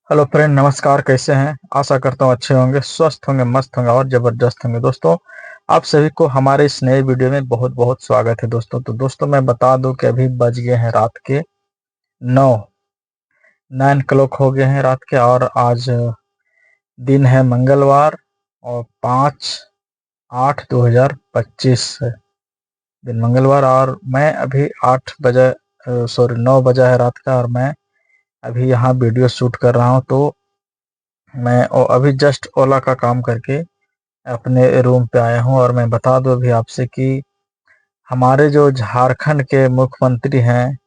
Hello friend, नमस्कार। कैसे हैं? आशा करता हूँ अच्छे होंगे, स्वस्थ होंगे, मस्त होंगे और ज़बरदस्त होंगे। दोस्तों, आप सभी को हमारे इस नए वीडियो में बहुत बहुत स्वागत है। दोस्तों मैं बता दूं कि अभी बज गए हैं रात के 9 9 क्लॉक हो गए हैं रात के। और आज दिन है मंगलवार और 5/8/2025 है दिन मंगलवार। और मैं अभी 9 बजा है रात का और मैं अभी यहाँ वीडियो शूट कर रहा हूँ। तो मैं अभी जस्ट ओला का काम करके अपने रूम पे आया हूँ। और मैं बता दूं अभी आपसे कि हमारे जो झारखंड के मुख्यमंत्री हैं,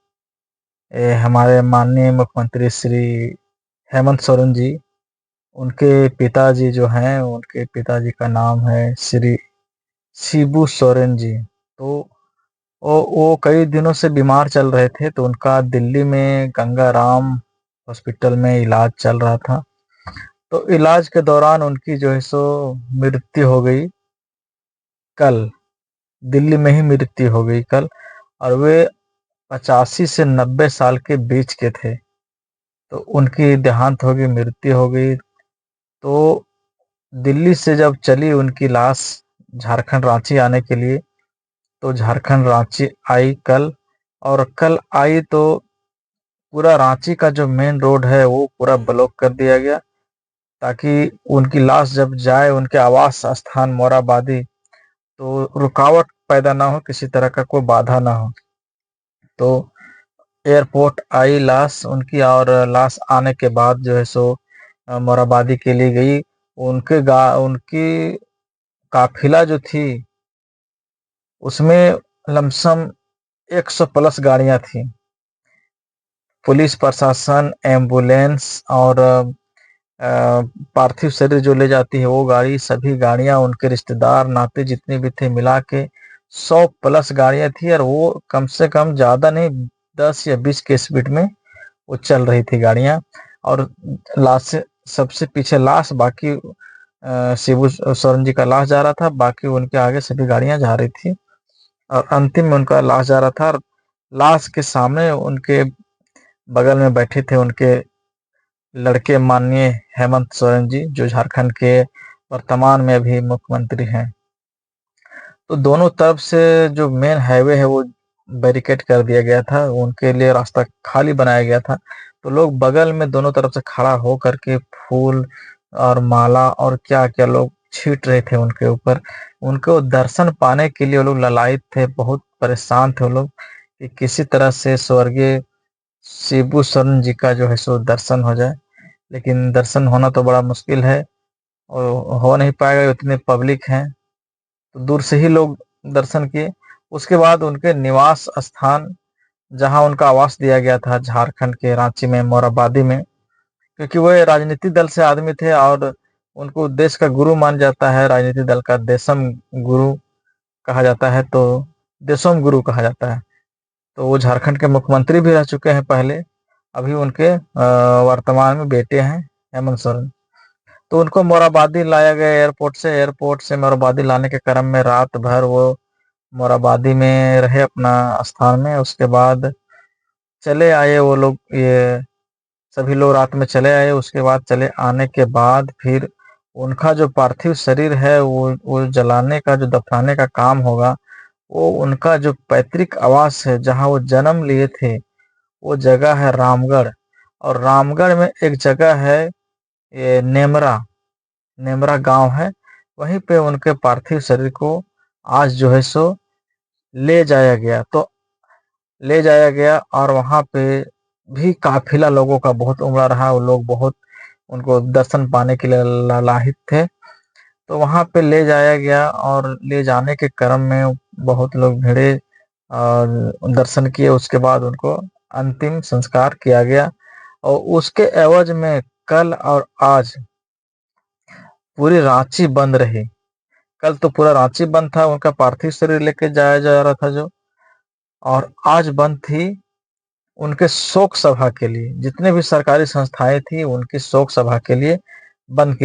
हमारे माननीय मुख्यमंत्री श्री हेमंत सोरेन जी, उनके पिताजी जो हैं, उनके पिताजी का नाम है श्री शिबू सोरेन जी। तो वो कई दिनों से बीमार चल रहे थे, तो उनका दिल्ली में गंगाराम हॉस्पिटल में इलाज चल रहा था। तो इलाज के दौरान उनकी जो है सो मृत्यु हो गई कल। दिल्ली में ही मृत्यु हो गई कल। और वे 85 से 90 साल के बीच के थे। तो उनकी देहांत हो गई, मृत्यु हो गई। तो दिल्ली से जब चली उनकी लाश झारखंड रांची आने के लिए, तो झारखंड रांची आई कल। और कल आई तो पूरा रांची का जो मेन रोड है वो पूरा ब्लॉक कर दिया गया, ताकि उनकी लाश जब जाए उनके आवास स्थान मोराबादी, तो रुकावट पैदा ना हो, किसी तरह का कोई बाधा ना हो। तो एयरपोर्ट आई लाश उनकी, और लाश आने के बाद जो है सो मोराबादी के लिए गई। उनकी काफिला जो थी उसमें लमसम 100 प्लस गाड़ियां थी। पुलिस प्रशासन, एम्बुलेंस और पार्थिव शरीर जो ले जाती है वो गाड़ी, सभी गाड़ियां, उनके रिश्तेदार नाते जितने भी थे मिला के 100 प्लस गाड़ियां थी। और वो कम से कम ज्यादा नहीं, 10 या 20 के स्पीड में वो चल रही थी गाड़ियां। और लाश से सबसे पीछे लाश, बाकी शिबू सोरेन जी का लाश जा रहा था, बाकी उनके आगे सभी गाड़ियां जा रही थी। और अंतिम में उनका लाश जा रहा था। और लाश के सामने उनके बगल में बैठे थे उनके लड़के माननीय हेमंत सोरेन जी, जो झारखंड के वर्तमान में अभी मुख्यमंत्री हैं। तो दोनों तरफ से जो मेन हाईवे है वो बैरिकेड कर दिया गया था, उनके लिए रास्ता खाली बनाया गया था। तो लोग बगल में दोनों तरफ से खड़ा हो करके फूल और माला और क्या क्या लोग छीट रहे थे उनके ऊपर। उनको दर्शन पाने के लिए वो लोग ललायित थे, बहुत परेशान थे वो लोग कि किसी तरह से स्वर्गीय शिबू सोरेन जी का जो है सो दर्शन हो जाए। लेकिन दर्शन होना तो बड़ा मुश्किल है और हो नहीं पाएगा, उतने पब्लिक हैं। तो दूर से ही लोग दर्शन किए। उसके बाद उनके निवास स्थान, जहां उनका आवास दिया गया था झारखंड के रांची में मोराबादी में, क्योंकि वह राजनीतिक दल से आदमी थे और उनको देश का गुरु मान जाता है, राजनीतिक दल का देशम गुरु कहा जाता है, तो देशोम गुरु कहा जाता है। तो वो झारखंड के मुख्यमंत्री भी रह चुके हैं पहले। अभी उनके वर्तमान में बेटे हैं हेमंत सोरेन। तो उनको मोराबादी लाया गया एयरपोर्ट से मोराबादी लाने के क्रम में रात भर वो मोराबादी में रहे अपना स्थान में। उसके बाद चले आए वो लोग, ये सभी लोग रात में चले आए। उसके बाद चले आने के बाद फिर उनका जो पार्थिव शरीर है वो जलाने का, जो दफनाने का काम होगा, वो उनका जो पैतृक आवास है जहाँ वो जन्म लिए थे, वो जगह है रामगढ़। और रामगढ़ में एक जगह है, ये नेमरा नेमरा गांव है। वहीं पे उनके पार्थिव शरीर को आज जो है सो ले जाया गया। तो ले जाया गया और वहां पे भी काफिला लोगों का बहुत उमड़ा रहा। वो लोग बहुत उनको दर्शन पाने के लिए लालाहित थे। तो वहां पे ले जाया गया और ले जाने के क्रम में बहुत लोग भिड़े और दर्शन किए। उसके बाद उनको अंतिम संस्कार किया गया। और उसके एवज में कल और आज पूरी रांची बंद रही। कल तो पूरा रांची बंद था, उनका पार्थिव शरीर लेके जाया जा रहा था जो। और आज बंद थी उनके शोक सभा के लिए। जितने भी सरकारी संस्थाएं थी उनकी शोक सभा के लिए बंद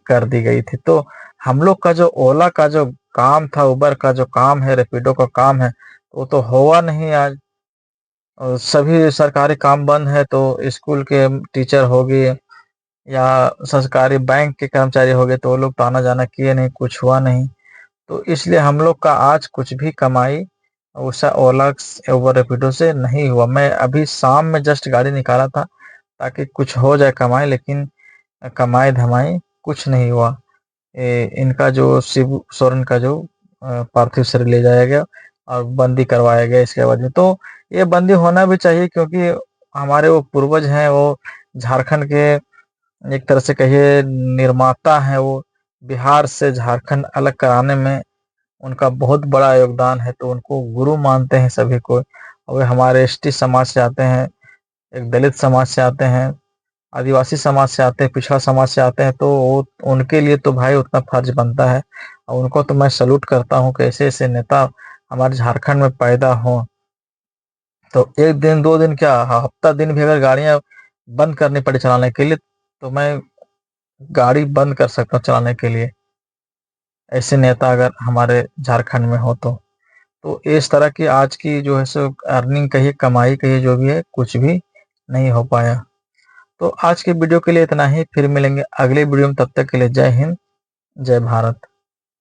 कर दी गई थी। तो हम लोग का जो ओला का जो काम था, उबर का जो काम है, रैपिडो का काम है, वो तो हुआ नहीं आज। और सभी सरकारी काम बंद है। तो स्कूल के टीचर हो गए, या सरकारी बैंक के कर्मचारी हो गए तो वो लोग तो आना जाना किए नहीं, कुछ हुआ नहीं। तो इसलिए हम लोग का आज कुछ भी कमाई उषा ओला उबर रैपिडो से नहीं हुआ। मैं अभी शाम में जस्ट गाड़ी निकाला था ताकि कुछ हो जाए कमाई, लेकिन कमाई धमाई कुछ नहीं हुआ। इनका जो शिबू सोरेन का जो पार्थिव शरीर ले जाया गया और बंदी करवाया गया इसके बाद में। तो ये बंदी होना भी चाहिए क्योंकि हमारे वो पूर्वज हैं, वो झारखंड के एक तरह से कहिए निर्माता हैं। वो बिहार से झारखंड अलग कराने में उनका बहुत बड़ा योगदान है, तो उनको गुरु मानते हैं सभी को। और वे हमारे एसटी समाज से आते हैं, एक दलित समाज से आते हैं, आदिवासी समाज से आते हैं, पिछड़ा समाज से आते हैं, तो वो उनके लिए तो भाई उतना फर्ज बनता है। और उनको तो मैं सल्यूट करता हूँ कि ऐसे ऐसे नेता हमारे झारखंड में पैदा हों। तो एक दिन दो दिन क्या, हफ्ता दिन भी अगर गाड़ियां बंद करनी पड़े चलाने के लिए तो मैं गाड़ी बंद कर सकता हूँ चलाने के लिए, ऐसे नेता अगर हमारे झारखंड में हो तो इस तरह की आज की जो है सो अर्निंग कहिए, कमाई कहिए, जो भी है कुछ भी नहीं हो पाया। तो आज के वीडियो के लिए इतना ही, फिर मिलेंगे अगले वीडियो में, तब तक के लिए जय हिंद, जय भारत।